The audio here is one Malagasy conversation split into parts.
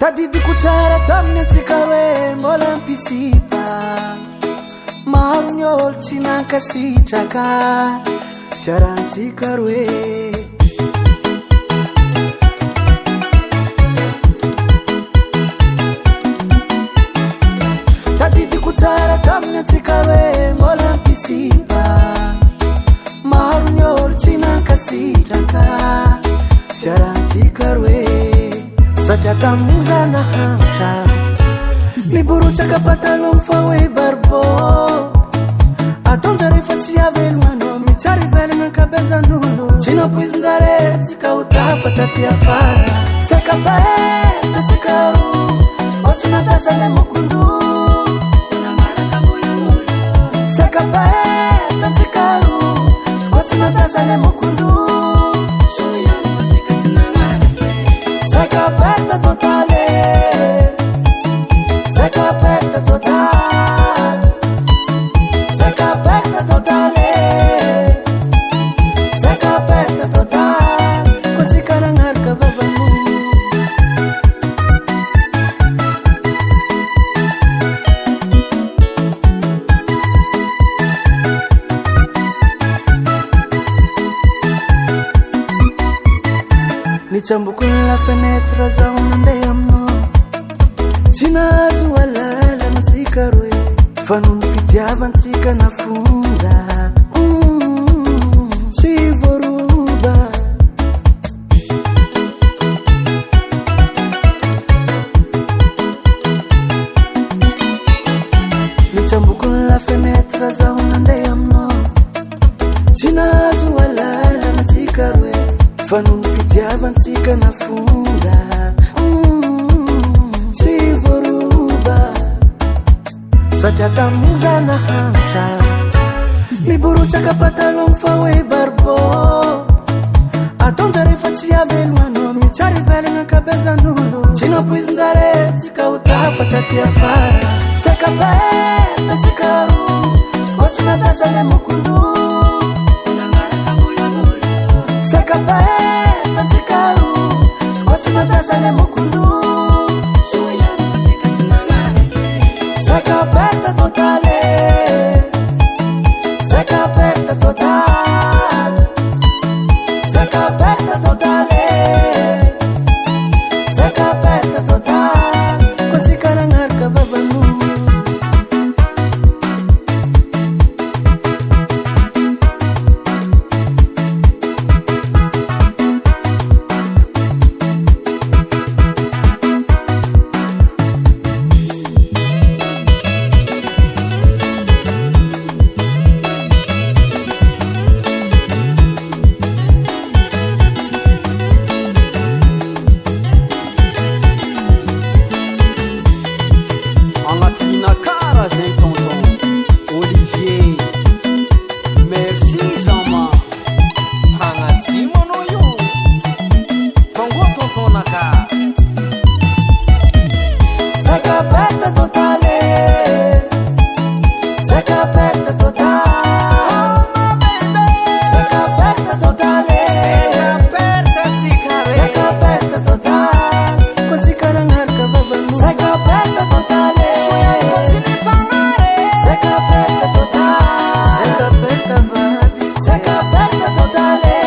tadidiko tsara tamin'ny antsika roe mbola ampisipa maro ny olo tsy nankasitraka fiarantsika roe tadidiko tsara tamin'ny antsika roe mbola ampisipa maro ny olo tsy nankasitraka fiarantsika roe satria tamin'igny zanahanitra miborotsaka patalogno fa hoe barbo ataonjare fa tsy avelognanao mitsara ivelagna ankabezan'olo tsy nampoizin-jare tsika ho tafa taty afara sakapaheta tsika ro ko tsy nampiasa le mokondo sakapaheta tsika ro ko tsy nampiasa le mokondo Sacapetta totale, sacapetta totale, sacapetta totale, sacapetta totale, così carangar che avevano. Nitsamboko la fenêtre zaho nandeha aminao tsy nahazo alalantsika roe fa noho ny fitiavantsika nafonja tsy voaroba nitsamboko la fenêtre zaho nandeha aminao tsy nahazo alalantsika roe fa noho ny fitiavantsika nafonja tsy voaroba satria tamin'igny zanahanitra miborotsaka patalogno fa hoe barbo ataonjare fa tsy avelognanao mitsara ivelagna ankabezan'olo tsy nampoizin-jare tsika ho tafa taty afara sakapaheta tsika ro ko tsy nampiasa le mokondo sakapaheta tsika ro ko tsy nampiasa le mokondo sakapeta totale sakapeta totale sakapeta totale sakapeta totale così carangar che avevano Cara zay tonton Olivier merci zama hagnatsimo anao io fangoa tonton naka sakapeta totale sakapeta totale sakapeta totale sakapeta totale così carangar che avevano sakapeta totale sakapeta totale sakapeta vadi sakapeta totale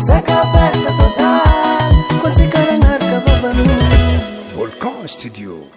sakapeta totale così carangar che avevano Volcan Studio.